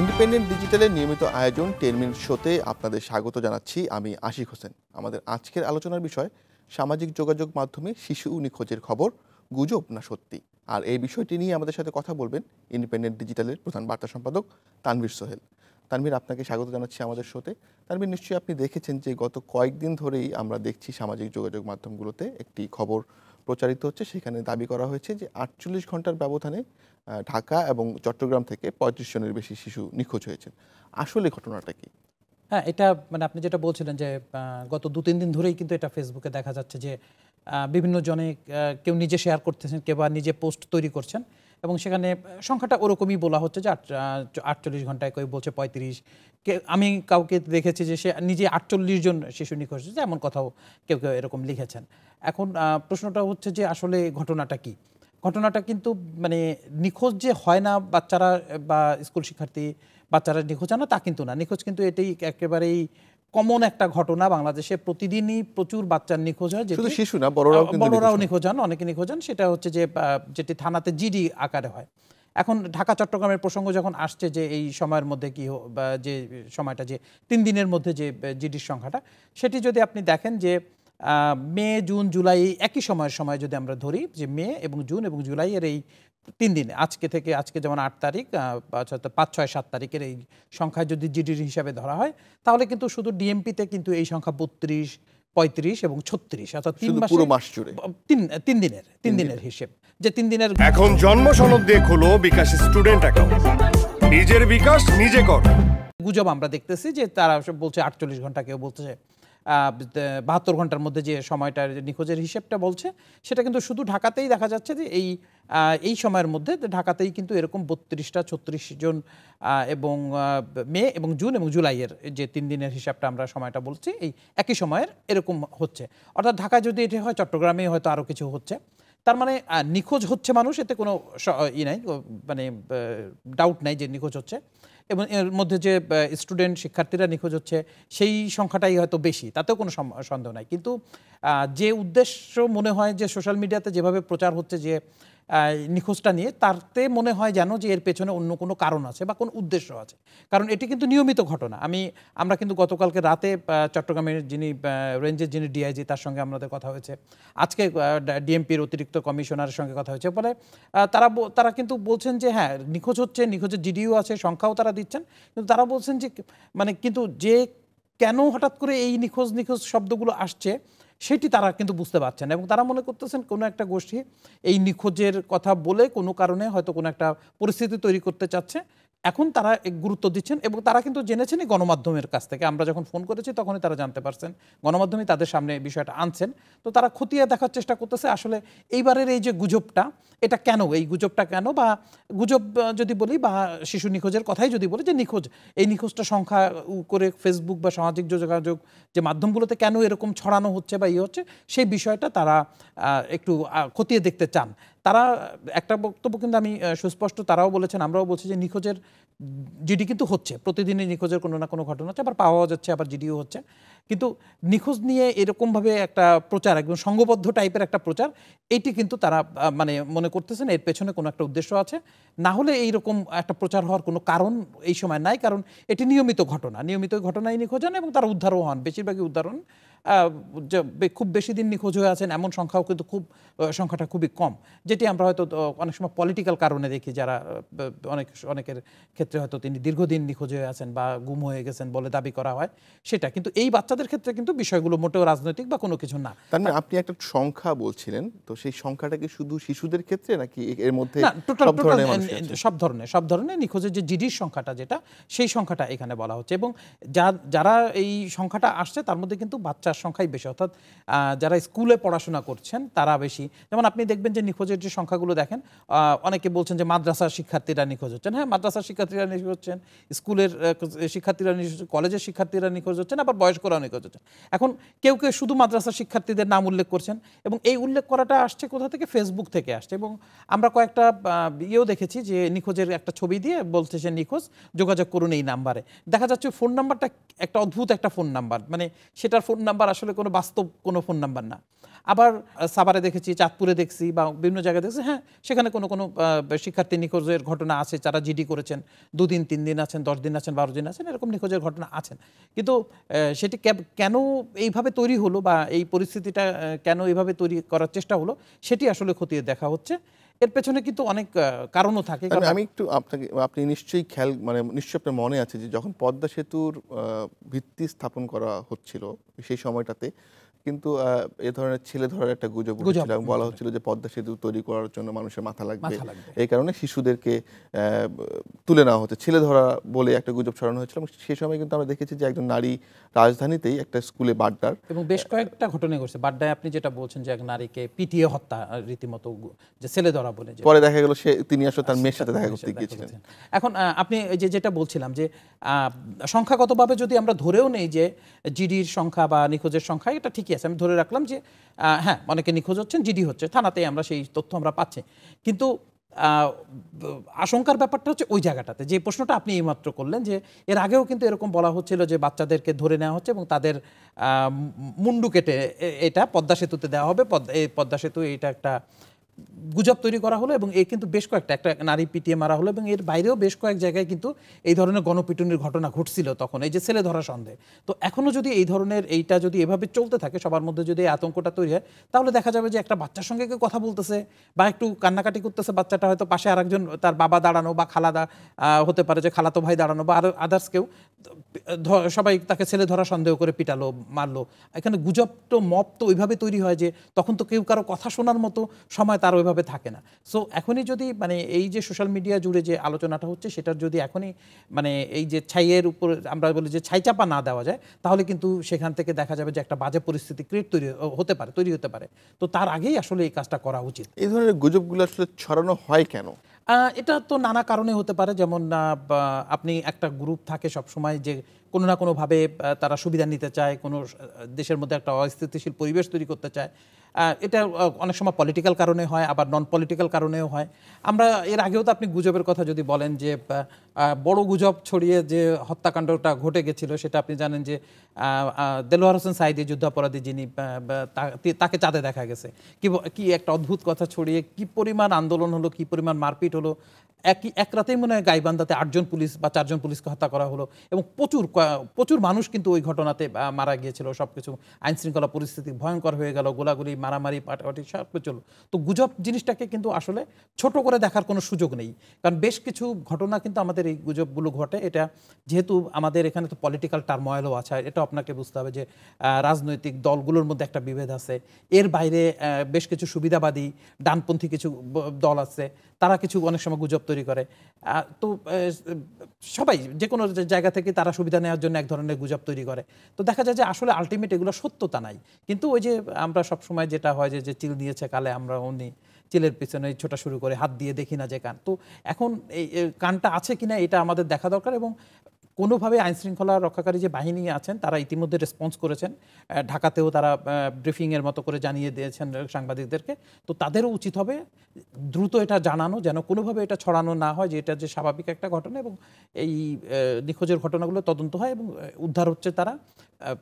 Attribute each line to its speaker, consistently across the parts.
Speaker 1: Independent ডিজিটালের নিয়মিত আয়োজন 10 minute শোতে আপনাদের স্বাগত জানাচ্ছি। আমি আশিক হোসেন। আমাদের আজকের আলোচনার বিষয় সামাজিক যোগাযোগ মাধ্যমে শিশু নিখোঁজের খবর গুজব না সত্যি। আর এই বিষয়টি নিয়ে আমাদের সাথে কথা বলবেন ইন্ডিপেন্ডেন্ট ডিজিটালের প্রধান বার্তা সম্পাদক তানভীর সোহেল। তানভীর, আপনাকে স্বাগত জানাচ্ছি আমাদের শোতে। তানভীর, নিশ্চয়ই আপনি দেখেছেন যে গত কয়েকদিন ধরেই আমরা দেখছি সামাজিক যোগাযোগ মাধ্যমগুলোতে একটি খবর প্রচারিত হচ্ছে। সেখানে দাবি করা হয়েছে যে 48 ঘন্টার ব্যবধানে ঢাকা এবং চট্টগ্রাম থেকে 35 জনের বেশি শিশু নিখোঁজ হয়েছে। আসলে ঘটনাটা কি?
Speaker 2: হ্যাঁ, এটা আপনি যেটা বলছিলেন যে গত 2-3 দিন ধরেই কিন্তু এটা ফেসবুকে দেখা যাচ্ছে যে বিভিন্ন জনে কেউ নিজে শেয়ার করতেছেন, কেউ বা নিজে পোস্ট তৈরি করছেন এবং সেখানে সংখ্যাটা ওরকমই বলা হচ্ছে যে 48 ঘন্টায়, কেউ বলছে 35। আমি কাউকে দেখেছি যে সে নিজে 48 জন শিশু নিখোঁজ হয়েছে, এমন কথাও কেউ কেউ এরকম লিখেছেন। এখন প্রশ্নটা হচ্ছে যে আসলে ঘটনাটা কি? ঘটনাটা কিন্তু নিখোঁজ যে হয় না বাচ্চারা বা স্কুল শিক্ষার্থী বাচ্চারা নিখোঁজ হয় না তা কিন্তু না। নিখোঁজ কিন্তু এটাই একেবারেই কমন একটা ঘটনা। বাংলাদেশে প্রতিদিনই প্রচুর বাচ্চার নিখোঁজ হয়,
Speaker 1: শুধু শিশু না, বড়রাও
Speaker 2: নিখোঁজ হন, অনেকে নিখোঁজ হন। সেটা হচ্ছে যে যেটি থানাতে জিডি আকারে হয়। এখন ঢাকা চট্টগ্রামের প্রসঙ্গ যখন আসছে যে এই সময়ের মধ্যে বা যে সময়টা যে 3 দিনের মধ্যে যে জিডির সংখ্যাটা, সেটি যদি আপনি দেখেন যে মে, জুন, জুলাই একই সময় যদি আমরা ধরি যে মে এবং জুন এবং জুলাইয়ের এই 3 দিনে, আজকে যেমন 8 তারিখ, 5, 6, 7 তারিখের এই সংখ্যায় যদি জিডির হিসাবে ধরা হয়, তাহলে কিন্তু শুধু ডিএমপিতে কিন্তু এই সংখ্যা 32, 35 এবং 36, অর্থাৎ 3 মাসে,
Speaker 1: পুরো মাস জুড়ে
Speaker 2: 3 দিনের হিসেব। যে 3 দিনের
Speaker 3: এখন জন্ম সনদ দিয়ে খোলো বিকাশ স্টুডেন্ট অ্যাকাউন্ট। নিজের বিকাশ নিজে কর।
Speaker 2: গুজব আমরা দেখতেছি যে তারা বলছে 48 ঘন্টা, কেউ বলছে 72 ঘন্টার মধ্যে যে সময়টা নিখোঁজের হিসেবটা বলছে, সেটা কিন্তু শুধু ঢাকাতেই দেখা যাচ্ছে যে এই সময়ের মধ্যে ঢাকাতেই কিন্তু এরকম 32টা 36 জন এবং মে এবং জুন এবং জুলাইয়ের যে 3 দিনের হিসাবটা আমরা সময়টা বলছি, এই একই সময়ের এরকম হচ্ছে। অর্থাৎ ঢাকায় যদি এটা হয়, চট্টগ্রামে হয়তো আরও কিছু হচ্ছে। তার মানে নিখোঁজ হচ্ছে মানুষ, এতে কোনো নাই, ডাউট নাই যে নিখোঁজ হচ্ছে। এবং এর মধ্যে যে স্টুডেন্ট শিক্ষার্থীরা নিখোঁজ হচ্ছে সেই সংখ্যাটাই হয়তো বেশি, তাতেও কোনো সন্দেহ নাই। কিন্তু যে উদ্দেশ্য মনে হয় যে সোশ্যাল মিডিয়াতে যেভাবে প্রচার হচ্ছে যে নিখোঁজটা নিয়ে, তাতে মনে হয় যেন যে এর পেছনে অন্য কোনো কারণ আছে বা কোনো উদ্দেশ্য আছে। কারণ এটি কিন্তু নিয়মিত ঘটনা। আমরা কিন্তু গতকালকে রাতে চট্টগ্রামের যিনি রেঞ্জের যিনি ডিআইজি, তার সঙ্গে আমাদের কথা হয়েছে। আজকে ডিএমপির অতিরিক্ত কমিশনারের সঙ্গে কথা হয়েছে। ফলে তারা কিন্তু বলছেন যে হ্যাঁ, নিখোঁজ হচ্ছে, নিখোঁজের জিডিও আছে, সংখ্যাও তারা দিচ্ছেন। কিন্তু তারা বলছেন যে কিন্তু যে কেন হঠাৎ করে এই নিখোঁজ শব্দগুলো আসছে, সেটি তারা কিন্তু বুঝতে পারছেন এবং তারা মনে করতেছেন কোনো একটা গোষ্ঠী এই নিখোঁজের কথা বলে কোনো কারণে হয়তো কোনো একটা পরিস্থিতি তৈরি করতে চাচ্ছে। এখন তারা গুরুত্ব দিচ্ছেন এবং তারা কিন্তু জেনেছেনই গণমাধ্যমের কাছ থেকে। আমরা যখন ফোন করেছি তখনই তারা জানতে পারছেন, গণমাধ্যমে তাদের সামনে বিষয়টা আনছেন। তো তারা খতিয়ে দেখার চেষ্টা করতেছে আসলে এইবারের এই যে গুজবটা, এটা কেন, এই গুজবটা কেন, বা গুজব যদি বলি বা শিশু নিখোঁজের কথাই যদি বলি, যে এই নিখোঁজটা সংখ্যা করে ফেসবুক বা সামাজিক যোগাযোগ যে মাধ্যমগুলোতে কেন এরকম ছড়ানো হচ্ছে বা হচ্ছে, সেই বিষয়টা তারা একটু খতিয়ে দেখতে চান। তারা একটা বক্তব্য কিন্তু আমি সুস্পষ্ট, তারাও বলেছেন, আমরাও বলছি যে নিখোঁজের জিডি কিন্তু হচ্ছে, প্রতিদিনই নিখোঁজের কোনো না কোনো ঘটনা হচ্ছে, আবার পাওয়া যাচ্ছে, আবার জিডিও হচ্ছে। কিন্তু নিখোঁজ নিয়ে এরকমভাবে একটা প্রচার, একদম সংঘবদ্ধ টাইপের একটা প্রচার, এইটি কিন্তু তারা মনে করতেছেন এর পেছনে কোনো একটা উদ্দেশ্য আছে। না হলে এইরকম একটা প্রচার হওয়ার কোনো কারণ এই সময় নাই, কারণ এটি নিয়মিত ঘটনায় নিখোঁজ হন এবং তারা উদ্ধারও হন, বেশিরভাগই উদ্ধার হন। খুব বেশি দিন নিখোঁজ হয়ে আছেন এমন সংখ্যাও কিন্তু সংখ্যাটা খুবই কম, যেটি আমরা হয়তো অনেক সময় পলিটিক্যাল কারণে দেখি, যারা অনেকের ক্ষেত্রে হয়তো তিনি দীর্ঘদিন নিখোঁজ হয়ে আছেন বা গুম হয়ে গেছেন বলে দাবি করা হয় সেটা। কিন্তু এই বাচ্চাদের ক্ষেত্রে কিন্তু বিষয়গুলো মোটেও রাজনৈতিক বা কোনো কিছু না।
Speaker 1: তার মানে আপনি একটা সংখ্যা বলছিলেন, তো সেই সংখ্যাটা কি শুধু শিশুদের ক্ষেত্রে নাকি এর মধ্যে
Speaker 2: সব ধরনের নিখোঁজের যে জিডির সংখ্যাটা, যেটা সেই সংখ্যাটা এখানে বলা হচ্ছে। এবং যারা এই সংখ্যাটা আসছে তার মধ্যে কিন্তু বাচ্চার সংখ্যাই বেশি, অর্থাৎ যারা স্কুলে পড়াশোনা করছেন তারা বেশি। যেমন আপনি দেখবেন যে নিখোঁজের যে সংখ্যাগুলো দেখেন, অনেকে বলছেন যে মাদ্রাসার শিক্ষার্থীরা নিখোঁজ হচ্ছেন। হ্যাঁ, মাদ্রাসার শিক্ষার্থীরা নিখোঁজ হচ্ছেন, স্কুলের শিক্ষার্থীরা নিখোঁজ হচ্ছেন, কলেজের শিক্ষার্থীরা নিখোঁজ হচ্ছেন, আবার বয়স্করাও নিখোঁজ হচ্ছেন। এখন কেউ শুধু মাদ্রাসার শিক্ষার্থীদের নাম উল্লেখ করছেন এবং এই উল্লেখ করাটা আসছে কোথা থেকে? ফেসবুক থেকে আসছে। এবং আমরা কয়েকটা দেখেছি যে নিখোঁজের একটা ছবি দিয়ে বলছে যে নিখোঁজ, যোগাযোগ করুন এই নাম্বারে। দেখা যাচ্ছে ফোন নাম্বারটা একটা অদ্ভুত একটা ফোন নাম্বার, সেটার ফোন নাম্বার আসলে কোনো বাস্তব কোনো ফোন নাম্বার না। আবার সাভারে দেখেছি, চাঁদপুরে দেখছি বা বিভিন্ন জায়গায় দেখছি, হ্যাঁ সেখানে কোনো কোনো শিক্ষার্থী নিখোঁজের ঘটনা আছে, যারা জিডি করেছেন, 2 দিন 3 দিন আছেন, 10 দিন আছেন, 12 দিন আছেন, এরকম নিখোঁজের ঘটনা আছেন। কিন্তু সেটি কেন এইভাবে তৈরি হলো বা এই পরিস্থিতিটা কেন এইভাবে তৈরি করার চেষ্টা হলো, সেটি আসলে খতিয়ে দেখা হচ্ছে। এর পেছনে কিন্তু অনেক কারণও থাকে।
Speaker 1: আমি একটু আপনি নিশ্চয়ই নিশ্চয়ই আপনার মনে আছে যে যখন পদ্মা সেতুর ভিত্তি স্থাপন করা হচ্ছিল সেই সময়টাতে কিন্তু এ ধরনের ছেলে ধরার একটা গুজব উঠেছিল এবং বলা হচ্ছিল যে পদ্মা সেতু তৈরি করার জন্য মানুষের মাথা লাগবে, এই কারণে শিশুদেরকে তুলে নেওয়া হচ্ছে, ছেলে ধরা বলে একটা গুজব ছড়ানো হয়েছিল। এবং সেই সময় কিন্তু আমরা দেখেছি যে একজন নারী রাজধানীতেই একটা স্কুলে বাড্ডার
Speaker 2: এবং বেশ কয়েকটা ঘটনা ঘটছে বাড্ডায়। আপনি যেটা বলছেন যে এক নারীকে পিটিয়ে হত্যা, রীতিমতো যে ছেলে ধরা বলে,
Speaker 1: পরে দেখা গেল তিনি আসলে তার মেয়ের সাথে দেখা করতে গিয়েছিলেন।
Speaker 2: এখন আপনি যেটা বলছিলাম যে সংখ্যাগতভাবে যদি আমরা ধরেও নেই যে জিডির সংখ্যা বা নিখোঁজের সংখ্যা, এটা ঠিকই আছে, আমি ধরে রাখলাম যে হ্যাঁ অনেকে নিখোঁজ হচ্ছেন, জিডি হচ্ছে, থানাতেই আমরা সেই তথ্য আমরা পাচ্ছি। কিন্তু আশঙ্কার ব্যাপারটা হচ্ছে ওই জায়গাটাতে যে প্রশ্নটা আপনি এইমাত্র করলেন, যে এর আগেও কিন্তু এরকম বলা হচ্ছিল যে বাচ্চাদেরকে ধরে নেওয়া হচ্ছে এবং তাদের মুন্ডু কেটে এটা পদ্মা সেতুতে দেওয়া হবে, পদ্মা সেতু এটা একটা গুজব তৈরি করা হলো। এবং এই কিন্তু বেশ কয়েকটা, একটা নারী পিটিয়ে মারা হলো এবং এর বাইরেও বেশ কয়েক জায়গায় কিন্তু এই ধরনের গণপিটুনির ঘটনা ঘটছিল তখন, এই যে ছেলে ধরা সন্দেহ। তো এখনও যদি এই ধরনের এইটা যদি এভাবে চলতে থাকে, সবার মধ্যে যদি এই আতঙ্কটা তৈরি হয়, তাহলে দেখা যাবে যে একটা বাচ্চার সঙ্গে কেউ কথা বলতেছে বা একটু কান্নাকাটি করতেছে, বাচ্চাটা হয়তো পাশে আরেকজন তার বাবা দাঁড়ানো বা খালাদা হতে পারে যে খালাতো ভাই দাঁড়ানো বা আরো আদার্স কেউ, সবাই তাকে ছেলে ধরা সন্দেহ করে পিটালো, মারলো। এখানে গুজব তো মব তো ওইভাবে তৈরি হয় যে তখন তো কেউ কারো কথা শোনার মতো সময় তার ওইভাবে থাকে না। সো এখনই যদি এই যে সোশ্যাল মিডিয়া জুড়ে যে আলোচনাটা হচ্ছে, সেটার যদি এখনই এই যে ছাইয়ের উপর আমরা বলি যে ছাই চাপা না দেওয়া যায়, তাহলে কিন্তু সেখান থেকে দেখা যাবে যে একটা বাজে পরিস্থিতি তৈরি হতে পারে। তো তার আগেই আসলে এই কাজটা করা উচিত।
Speaker 1: এই ধরনের গুজবগুলো আসলে ছড়ানো হয় কেন?
Speaker 2: এটা তো নানা কারণে হতে পারে। যেমন আপনি একটা গ্রুপ থাকে সব সময় যে কোনো না কোনোভাবে তারা সুবিধা নিতে চায়, কোনো দেশের মধ্যে একটা অস্থিতিশীল পরিবেশ তৈরি করতে চায়। এটা অনেক সময় পলিটিক্যাল কারণে হয়, আবার নন পলিটিক্যাল কারণেও হয়। আমরা এর আগেও তো আপনি গুজবের কথা যদি বলেন যে বড় গুজব ছড়িয়ে যে হত্যাকাণ্ডটা ঘটে গেছিল, সেটা আপনি জানেন যে দেলোয়ার হোসেন সাঈদী, যুদ্ধাপরাধী যিনি, তাকে চাঁদে দেখা গেছে। কি একটা অদ্ভুত কথা ছড়িয়ে কি পরিমাণ আন্দোলন হলো, কি পরিমাণ মারপিট হলো। এক রাতেই মনে হয় গাইবান্ধাতে 8 জন পুলিশ বা 4 জন পুলিশকে হত্যা করা হলো এবং প্রচুর মানুষ কিন্তু ওই ঘটনাতে মারা গিয়েছিল। সবকিছু আইন শৃঙ্খলা পরিস্থিতি ভয়ঙ্কর হয়ে গেল, গোলাগুলি, মারামারি, পাটাপাটি সব কিছু হলো। তো গুজব জিনিসটাকে কিন্তু আসলে ছোট করে দেখার কোনো সুযোগ নেই, কারণ বেশ কিছু ঘটনা কিন্তু আমাদের এই গুজবগুলো ঘটে। এটা যেহেতু আমাদের এখানে তো পলিটিক্যাল টার্ময়েলও আছে, এটা আপনাকে বুঝতে হবে যে রাজনৈতিক দলগুলোর মধ্যে একটা বিভেদ আছে। এর বাইরে বেশ কিছু সুবিধাবাদী ডানপন্থী কিছু দল আছে, তারা কিছু অনেক সময় গুজব তৈরি করে। তো সবাই যে কোনো জায়গা থেকে তারা সুবিধা নেওয়ার জন্য এক ধরনের গুজব তৈরি করে। তো দেখা যায় যে আসলে আলটিমেট এগুলো সত্যতা নাই। কিন্তু ওই যে আমরা সবসময় যেটা হয় যে চিল দিয়েছে কালে, আমরা অমনি চিলের পিছনে ছোটা শুরু করে হাত দিয়ে দেখি না যে কান। তো এখন এই কানটা আছে কিনা এটা আমাদের দেখা দরকার। এবং কোনোভাবে আইনশৃঙ্খলা রক্ষাকারী যে বাহিনী আছেন তারা ইতিমধ্যে রেসপন্স করেছেন, ঢাকাতেও তারা ব্রিফিংয়ের মতো করে জানিয়ে দিয়েছেন সাংবাদিকদেরকে। তো তাদেরও উচিত হবে দ্রুত এটা জানানো, যেন কোনোভাবে এটা ছড়ানো না হয় যে এটা যে স্বাভাবিক একটা ঘটনা, এবং এই নিখোঁজের ঘটনাগুলো তদন্ত হয় এবং উদ্ধার হচ্ছে তারা।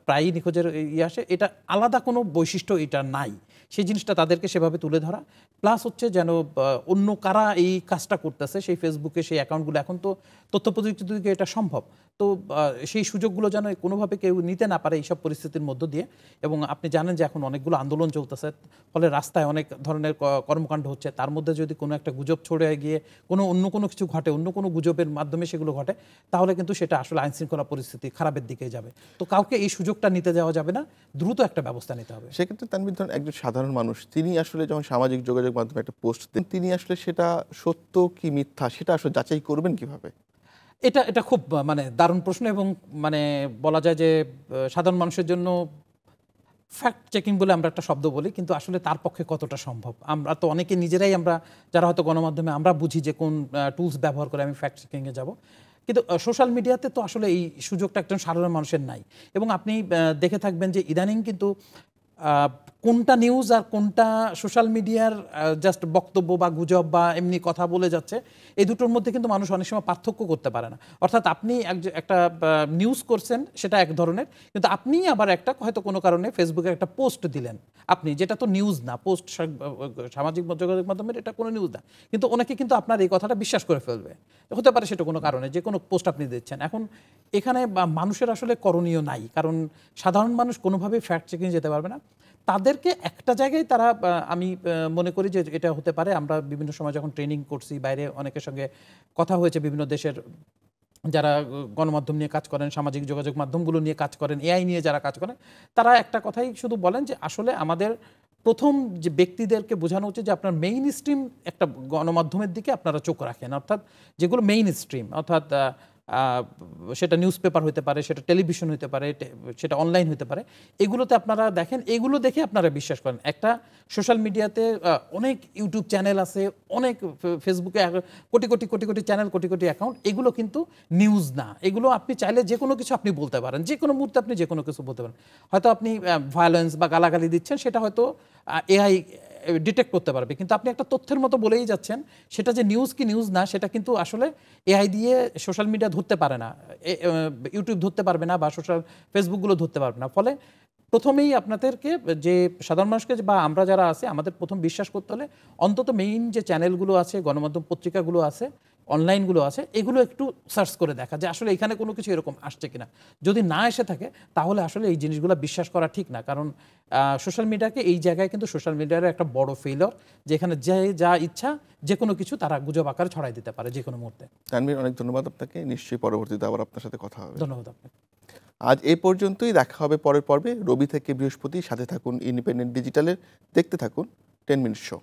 Speaker 2: প্রায়ই নিখোঁজের আসে, এটা আলাদা কোনো বৈশিষ্ট্য এটা নাই, সেই জিনিসটা তাদেরকে সেভাবে তুলে ধরা। প্লাস হচ্ছে যেন অন্য কারা এই কাজটা করতেছে সেই ফেসবুকে সেই অ্যাকাউন্টগুলো, এখন তো তথ্য প্রযুক্তি থেকে এটা সম্ভব, তো সেই সুযোগগুলো যেন কোনোভাবে কেউ নিতে না পারে এইসব পরিস্থিতির মধ্য দিয়ে। এবং আপনি জানেন যে এখন অনেকগুলো আন্দোলন চলতেছে, ফলে রাস্তায় অনেক ধরনের কর্মকাণ্ড হচ্ছে। তার মধ্যে যদি কোনো একটা গুজব ছড়ে গিয়ে অন্য কোনো কিছু ঘটে, অন্য কোনো গুজবের মাধ্যমে সেগুলো ঘটে, তাহলে কিন্তু সেটা আসলে আইনশৃঙ্খলা পরিস্থিতি খারাপের দিকে যাবে। তো কাউকে এই সুযোগটা নিতে দেওয়া যাবে না, দ্রুত একটা ব্যবস্থা নিতে হবে।
Speaker 1: সেক্ষেত্রে তানভীর, ধরুন একজন সাধারণ মানুষ, তিনি আসলে যখন সামাজিক যোগাযোগ মাধ্যমে একটা পোস্ট দেন, তিনি আসলে সেটা সত্য কি মিথ্যা সেটা আসলে যাচাই করবেন কিভাবে?
Speaker 2: এটা খুব দারুণ প্রশ্ন। এবং বলা যায় যে সাধারণ মানুষের জন্য ফ্যাক্ট চেকিং বলে আমরা একটা শব্দ বলি, কিন্তু আসলে তার পক্ষে কতটা সম্ভব। আমরা তো অনেকে নিজেরাই, আমরা যারা হয়তো গণমাধ্যমে, আমরা বুঝি যে কোন টুলস ব্যবহার করে আমি ফ্যাক্ট চেকিংয়ে যাব, কিন্তু সোশ্যাল মিডিয়াতে তো আসলে এই সুযোগটা একজন সাধারণ মানুষের নাই। এবং আপনি দেখে থাকবেন যে ইদানিং কিন্তু কোনটা নিউজ আর কোনটা সোশ্যাল মিডিয়ার জাস্ট বক্তব্য বা গুজব বা এমনি কথা বলে যাচ্ছে, এই দুটোর মধ্যে কিন্তু মানুষ অনেক সময় পার্থক্য করতে পারে না। অর্থাৎ আপনি একটা নিউজ করছেন, সেটা এক ধরনের, কিন্তু আপনি আবার একটা হয়তো কোনো কারণে ফেসবুকে একটা পোস্ট দিলেন আপনি, যেটা তো নিউজ না, পোস্ট সামাজিক যোগাযোগ মাধ্যমের এটা কোনো নিউজ না, কিন্তু ওনাকে কিন্তু আপনার এই কথাটা বিশ্বাস করে ফেলবে, হতে পারে সেটা কোনো কারণে, যে কোনো পোস্ট আপনি দিচ্ছেন। এখন এখানে মানুষের আসলে করণীয় নাই, কারণ সাধারণ মানুষ কোনোভাবেই ফ্যাক্ট চেকিং যেতে পারবে না। তাদেরকে একটা জায়গায় তারা, আমি মনে করি যে এটা হতে পারে, আমরা বিভিন্ন সময় যখন ট্রেনিং করছি, বাইরে অনেকের সঙ্গে কথা হয়েছে, বিভিন্ন দেশের যারা গণমাধ্যম নিয়ে কাজ করেন, সামাজিক যোগাযোগ মাধ্যমগুলো নিয়ে কাজ করেন, এআই নিয়ে যারা কাজ করেন, তারা একটা কথাই শুধু বলেন যে আসলে আমাদের প্রথম যে ব্যক্তিদেরকে বোঝানো উচিত যে আপনার মেইন স্ট্রিম একটা গণমাধ্যমের দিকে আপনারা চোখ রাখেন, অর্থাৎ যেগুলো মেইন স্ট্রিম, অর্থাৎ সেটা নিউজ পেপার হতে পারে, সেটা টেলিভিশন হতে পারে, সেটা অনলাইন হতে পারে, এগুলোতে আপনারা দেখেন, এগুলো দেখে আপনারা বিশ্বাস করেন। একটা সোশ্যাল মিডিয়াতে অনেক ইউটিউব চ্যানেল আছে, অনেক ফেসবুকে কোটি কোটি কোটি কোটি চ্যানেল, কোটি কোটি অ্যাকাউন্ট, এগুলো কিন্তু নিউজ না। এগুলো আপনি চাইলে যে কোনো কিছু আপনি বলতে পারেন, যে কোনো মুহূর্তে আপনি যে কোনো কিছু বলতে পারেন। হয়তো আপনি ভায়োলেন্স বা গালাগালি দিচ্ছেন, সেটা হয়তো এআই ডিটেক্ট করতে পারবে, কিন্তু আপনি একটা তথ্যের মতো বলেই যাচ্ছেন, সেটা যে নিউজ কি নিউজ না সেটা কিন্তু আসলে এআই দিয়ে সোশ্যাল মিডিয়া ধরতে পারে না, ইউটিউব ধরতে পারবে না, বা ফেসবুকগুলো ধরতে পারবে না। ফলে প্রথমেই আপনাদেরকে, যে সাধারণ মানুষকে বা আমরা যারা আছে, আমাদের প্রথম বিশ্বাস করতে হলে অন্তত মেইন যে চ্যানেলগুলো আছে, গণমাধ্যম পত্রিকাগুলো আছে, অনলাইনগুলো আছে, এগুলো একটু সার্চ করে দেখা যে আসলে এখানে কোনো কিছু এরকম আসছে কিনা। যদি না এসে থাকে তাহলে আসলে এই জিনিসগুলো বিশ্বাস করা ঠিক না, কারণ সোশ্যাল মিডিয়াকে এই জায়গায় কিন্তু সোশ্যাল মিডিয়ার একটা বড় ফেইলর, যেখানে যে যা ইচ্ছা যে কোনো কিছু তারা গুজব আকারে ছড়াই দিতে পারে যে কোনো মুহূর্তে।
Speaker 1: তানভীর, অনেক ধন্যবাদ আপনাকে। নিশ্চয়ই পরবর্তীতে আবার আপনার সাথে কথা হবে।
Speaker 2: ধন্যবাদ আপনাকে।
Speaker 1: আজ এই পর্যন্তই, দেখা হবে পরের পর্বে। রবি থেকে বৃহস্পতি সাথে থাকুন ইন্ডিপেন্ডেন্ট ডিজিটালের, দেখতে থাকুন 10 মিনিট শো।